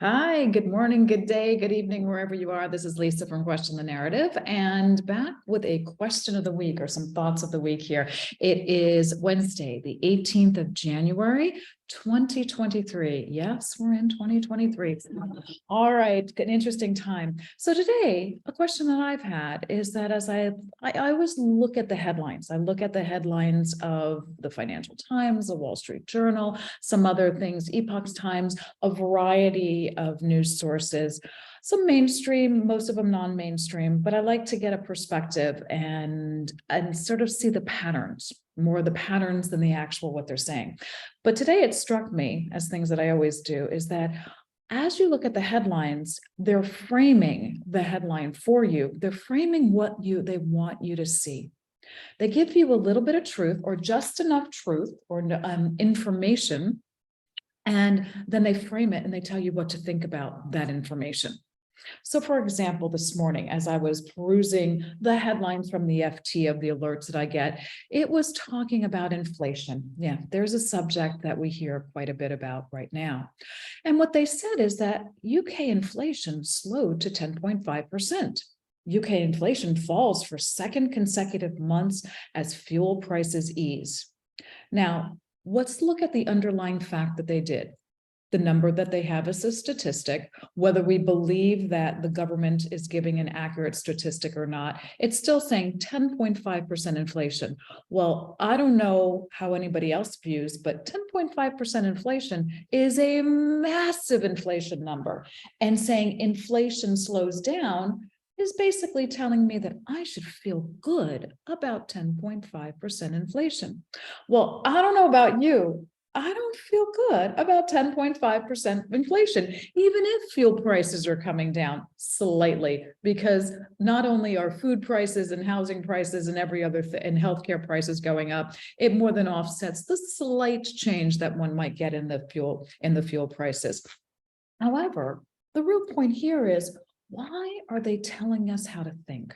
Hi, good morning, good day, good evening, wherever you are. This is Lisa from Question the Narrative, and back with a question of the week or some thoughts of the week here. It is Wednesday, the 18th of January, 2023. Yes, we're in 2023. All right, an interesting time. So today, a question that I've had is that as I always look at the headlines. I look at the headlines of the Financial Times, the Wall Street Journal, some other things, Epoch Times, a variety of news sources, some mainstream, most of them non-mainstream, but I like to get a perspective and sort of see the patterns, more the patterns than the actual what they're saying. But today it struck me, as things that I always do, is that as you look at the headlines, they're framing the headline for you. They're framing what they want you to see. They give you a little bit of truth or just enough truth or information, and then they frame it and they tell you what to think about that information. So for example, this morning, as I was perusing the headlines from the FT of the alerts that I get, it was talking about inflation. Yeah, there's a subject that we hear quite a bit about right now. And what they said is that UK inflation slowed to 10.5%. UK inflation falls for second consecutive months as fuel prices ease. Now, let's look at the underlying fact that they did. The number that they have as a statistic, whether we believe that the government is giving an accurate statistic or not, it's still saying 10.5% inflation. Well, I don't know how anybody else views, but 10.5% inflation is a massive inflation number. And saying inflation slows down is basically telling me that I should feel good about 10.5% inflation. Well, I don't know about you. I don't feel good about 10.5% inflation, even if fuel prices are coming down slightly, because not only are food prices and housing prices and every other and healthcare prices going up, it more than offsets the slight change that one might get in the fuel prices. However, the real point here is, why are they telling us how to think?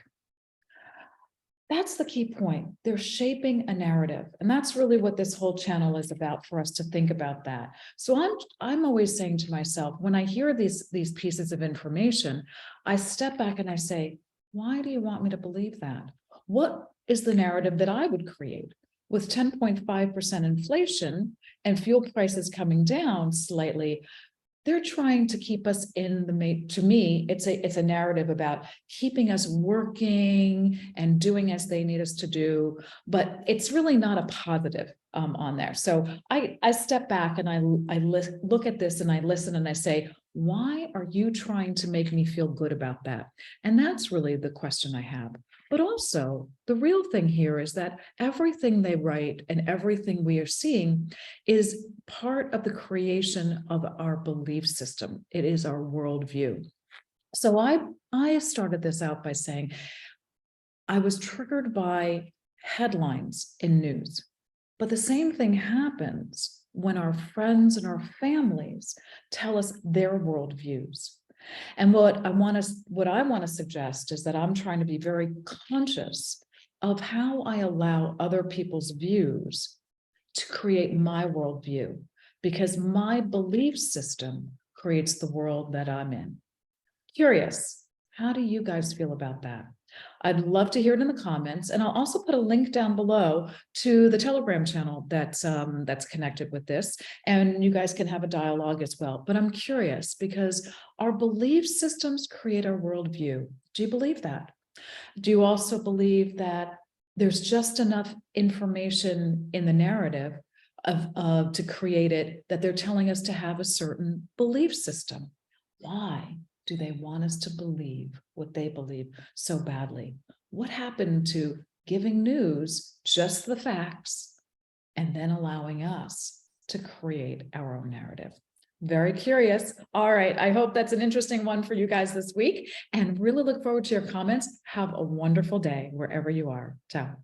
That's the key point. They're shaping a narrative. And that's really what this whole channel is about, for us to think about that. So I'm always saying to myself, when I hear these pieces of information, I step back and I say, why do you want me to believe that? What is the narrative that I would create? With 10.5% inflation and fuel prices coming down slightly, they're trying to keep us in the, to me, it's a narrative about keeping us working and doing as they need us to do, but it's really not a positive on there. So I step back and I look at this and I listen and I say, why are you trying to make me feel good about that? And that's really the question I have. But also, the real thing here is that everything they write and everything we are seeing is part of the creation of our belief system. It is our worldview. So I started this out by saying, I was triggered by headlines in news, but the same thing happens when our friends and our families tell us their worldviews. And what I want to suggest is that I'm trying to be very conscious of how I allow other people's views to create my worldview, because my belief system creates the world that I'm in. Curious, how do you guys feel about that? I'd love to hear it in the comments, and I'll also put a link down below to the Telegram channel that's connected with this, and you guys can have a dialogue as well. But I'm curious, because our belief systems create our worldview. Do you believe that? Do you also believe that there's just enough information in the narrative to create it, that they're telling us to have a certain belief system? Why do they want us to believe what they believe so badly? What happened to giving news just the facts and then allowing us to create our own narrative? Very curious. All right, I hope that's an interesting one for you guys this week, and really look forward to your comments. Have a wonderful day wherever you are. Ciao.